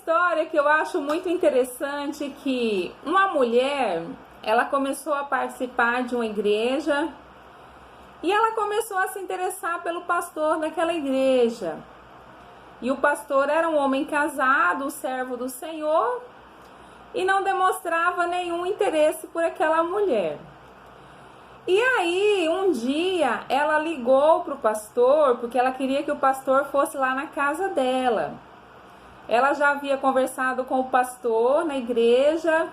história que eu acho muito interessante, que uma mulher, ela começou a participar de uma igreja e ela começou a se interessar pelo pastor daquela igreja. E o pastor era um homem casado, um servo do Senhor, e não demonstrava nenhum interesse por aquela mulher. E aí, um dia, ela ligou para o pastor, porque ela queria que o pastor fosse lá na casa dela. Ela já havia conversado com o pastor na igreja,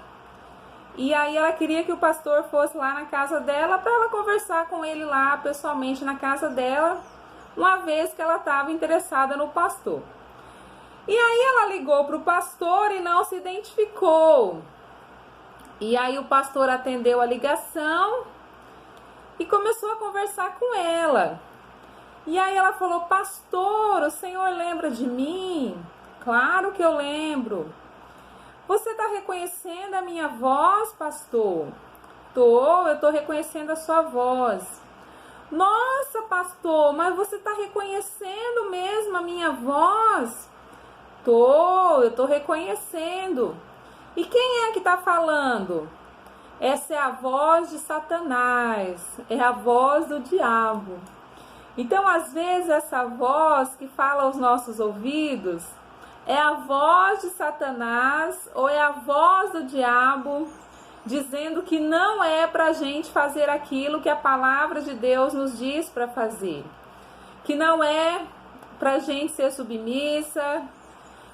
e aí ela queria que o pastor fosse lá na casa dela para ela conversar com ele lá pessoalmente na casa dela, uma vez que ela estava interessada no pastor. E aí ela ligou para o pastor e não se identificou. E aí o pastor atendeu a ligação e começou a conversar com ela. E aí ela falou: pastor, o senhor lembra de mim? Claro que eu lembro. Você está reconhecendo a minha voz, pastor? Eu estou reconhecendo a sua voz. Nossa, pastor, mas você está reconhecendo mesmo a minha voz? Eu estou reconhecendo. E quem é que está falando? Essa é a voz de Satanás, é a voz do diabo. Então, às vezes, essa voz que fala aos nossos ouvidos é a voz de Satanás ou é a voz do diabo dizendo que não é para a gente fazer aquilo que a palavra de Deus nos diz para fazer. Que não é para a gente ser submissa,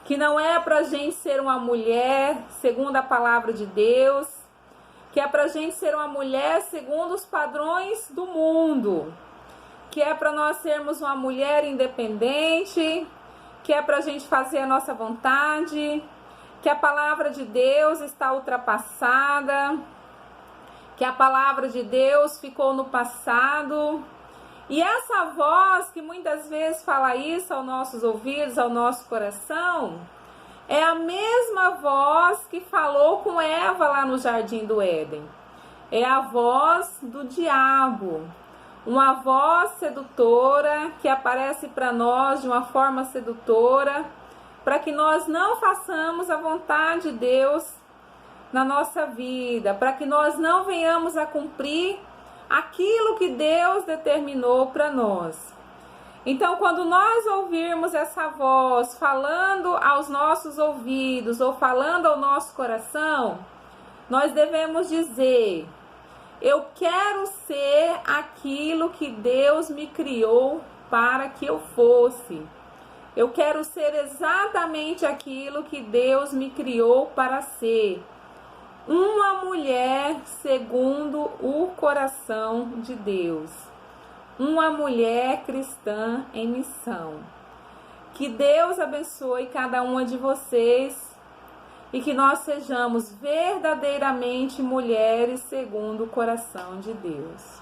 que não é para a gente ser uma mulher segundo a palavra de Deus, que é para a gente ser uma mulher segundo os padrões do mundo, que é para nós sermos uma mulher independente, que é para a gente fazer a nossa vontade, que a palavra de Deus está ultrapassada, que a palavra de Deus ficou no passado. E essa voz que muitas vezes fala isso aos nossos ouvidos, ao nosso coração, é a mesma voz que falou com Eva lá no Jardim do Éden. É a voz do diabo. Uma voz sedutora que aparece para nós de uma forma sedutora, para que nós não façamos a vontade de Deus na nossa vida, para que nós não venhamos a cumprir aquilo que Deus determinou para nós. Então, quando nós ouvirmos essa voz falando aos nossos ouvidos ou falando ao nosso coração, nós devemos dizer: eu quero ser aquilo que Deus me criou para que eu fosse. Eu quero ser exatamente aquilo que Deus me criou para ser. Uma mulher segundo o coração de Deus. Uma mulher cristã em missão. Que Deus abençoe cada uma de vocês e que nós sejamos verdadeiramente mulheres segundo o coração de Deus.